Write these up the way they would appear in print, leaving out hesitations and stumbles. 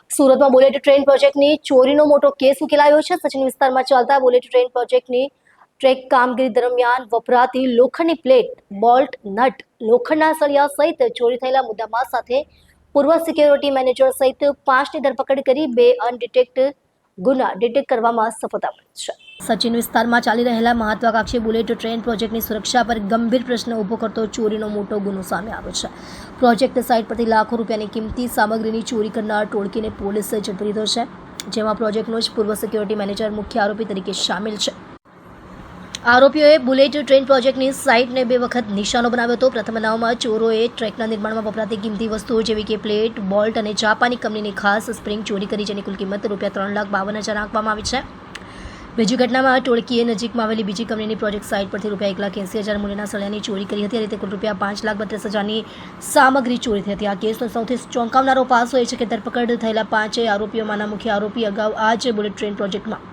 સુરતમાં bullet train પ્રોજેક્ટની ચોરીનો મોટો કેસ ઉકેલાયો છે. સચિન વિસ્તારમાં ચાલતા બુલેટ ટ્રેન પ્રોજેક્ટની ટ્રેક કામગીરી દરમિયાન વપરાતી લોખંડની પ્લેટ, બોલ્ટ, નટ, લોખંડના સળિયા સહિત ચોરી થયેલા મુદ્દામાલ સાથે પૂર્વ સિક્યોરિટી મેનેજર સહિત 5ની ધરપકડ કરી 2 અનડિટેક્ટ ગુના ડિટેક્ટ કરવામાં સફળતા મળી છે. સચિન વિસ્તારમાં ચાલી રહેલા મહત્વાકાંક્ષી બુલેટ ટ્રેન પ્રોજેક્ટની સુરક્ષા પર ગંભીર પ્રશ્ન ઊભો કરતો ચોરીનો મોટો ગુનો સામે આવ્યો છે. પ્રોજેક્ટ સાઇટ પરથી લાખો રૂપિયાની કિંમતી સામગ્રીની ચોરી કરનાર ટોળકીને પોલીસે ઝડપી લીધો છે, જેમાં પ્રોજેક્ટનો જ પૂર્વ સિક્યોરિટી મેનેજર મુખ્ય આરોપી તરીકે સામેલ છે. આરોપીઓએ બુલેટ ટ્રેન પ્રોજેક્ટની સાઇટને 2 વખત નિશાનો બનાવ્યો હતો. પ્રથમ બનાવમાં ચોરોએ ટ્રેકના નિર્માણમાં વપરાતી કિંમતી વસ્તુઓ જેવી કે પ્લેટ, બોલ્ટ અને જાપાની કંપનીની ખાસ સ્પ્રિંગ ચોરી કરી, જેની કુલ કિંમત ₹3,52,000 આંકવામાં આવી છે. બીજી ઘટનામાં ટોળકીએ નજીકમાં આવેલી બીજી કંપનીની પ્રોજેક્ટ સાઇટ પરથી ₹1,80,000 મૂલ્યના સળિયાની ચોરી કરી હતી. આ રીતે કુલ ₹5,32,000ની સામગ્રી ચોરી થઈ હતી. આ કેસનો સૌથી ચોંકાવનારો પાસો એ છે કે ધરપકડ થયેલા 5 આરોપીઓમાંના મુખ્ય આરોપી અગાઉ આ જ બુલેટ ટ્રેન પ્રોજેક્ટમાં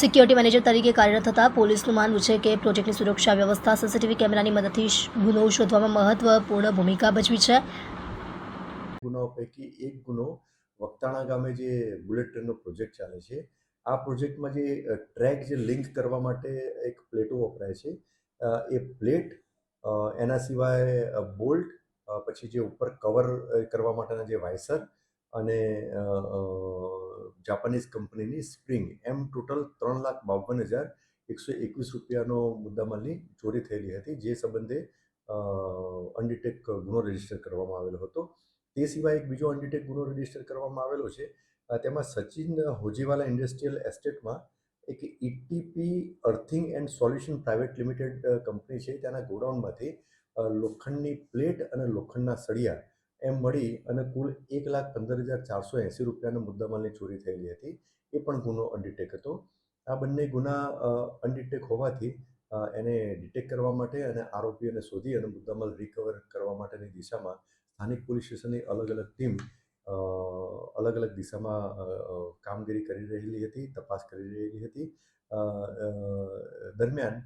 સિક્યોરિટી મેનેજર તરીકે કાર્યરત હતા. પોલીસનું માનવું છે કે પ્રોજેક્ટની સુરક્ષા વ્યવસ્થા સીસીટીવી કેમેરાની મદદથી ગુનો શોધવામાં મહત્વપૂર્ણ ભૂમિકા ભજવી છે. ગુનાઓ પૈકી એક ગુનો વક્તાણા ગામે જે બુલેટ ટ્રેનનો પ્રોજેક્ટ ચાલે છે, આ પ્રોજેક્ટમાં જે ટ્રેક જે લિંક કરવા માટે એક પ્લેટો વપરાય છે, એ પ્લેટ, એના સિવાય બોલ્ટ, પછી જે ઉપર કવર કરવા માટેના જે વાયસર અને જાપાનીઝ કંપનીની સ્પ્રિંગ, એમ ટોટલ ₹3,52,121નો મુદ્દામાલની ચોરી થયેલી હતી, જે સંબંધે અનડિટેક ગુનો રજીસ્ટર કરવામાં આવેલો હતો. તે સિવાય એક બીજો અનડિટેક ગુનો રજીસ્ટર કરવામાં આવેલો છે. તેમાં સચિન હોજીવાલા ઇન્ડસ્ટ્રીયલ એસ્ટેટમાં એક ETP earthing and solution private limited company છે, તેના ગોડાઉનમાંથી લોખંડની પ્લેટ અને લોખંડના સળિયા એમ મળી અને કુલ ₹1,15,480 મુદ્દામાલની ચોરી થયેલી હતી. એ પણ ગુનો અનડિટેક હતો. આ બંને ગુના અનડિટેક હોવાથી એને ડિટેક્ટ કરવા માટે અને આરોપીઓને શોધી અને મુદ્દામાલ રિકવર કરવા માટેની દિશામાં સ્થાનિક પોલીસ સ્ટેશનની અલગ અલગ ટીમ અલગ અલગ દિશામાં કામગીરી કરી રહેલી હતી, તપાસ કરી રહેલી હતી. દરમિયાન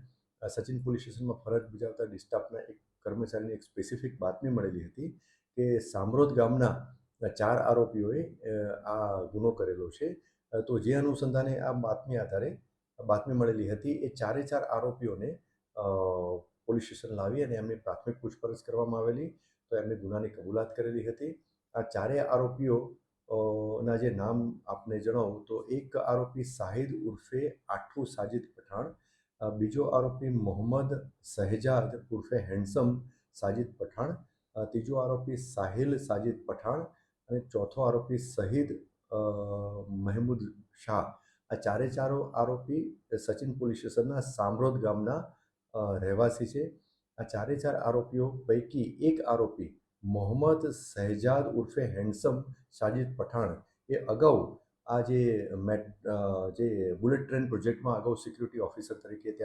સચિન પોલીસ સ્ટેશનમાં ફરજ બજાવતા ડિસ્ટાફના એક કર્મચારીને એક સ્પેસિફિક બાતમી મળેલી હતી કે સામરોદ ગામના 4 આરોપીઓએ આ ગુનો કરેલો છે. તો જે અનુસંધાને આ બાતમી આધારે બાતમી મળેલી હતી, એ 4 આરોપીઓને પોલીસ સ્ટેશન લાવી અને એમની પ્રાથમિક પૂછપરછ કરવામાં આવેલી, તો એમને ગુનાની કબૂલાત કરેલી હતી. આ 4 આરોપીઓ ના જે નામ આપને જણાવું તો એક આરોપી શાહિદ ઉર્ફે આઠુ સાજિદ પઠાણ, બીજો આરોપી મોહમ્મદ શહેજાદ ઉર્ફે હેન્ડસમ સાજિદ પઠાણ, ત્રીજો આરોપી સાહિલ સાજિદ પઠાણ અને ચોથો આરોપી શહીદ મહેમૂદ શાહ. આ 4 આરોપી સચિન પોલીસ સ્ટેશનના સામરોદ ગામના રહેવાસી છે. આ 4 આરોપીઓ પૈકી એક આરોપી મોહમ્મદ શહેજાદ ઉર્ફે હેન્ડસમ સાજિદ પઠાણ એ અગાઉ આ જે બુલેટ ટ્રેન પ્રોજેક્ટમાં અગાઉ સિક્યુરિટી ઓફિસર તરીકે ત્યાં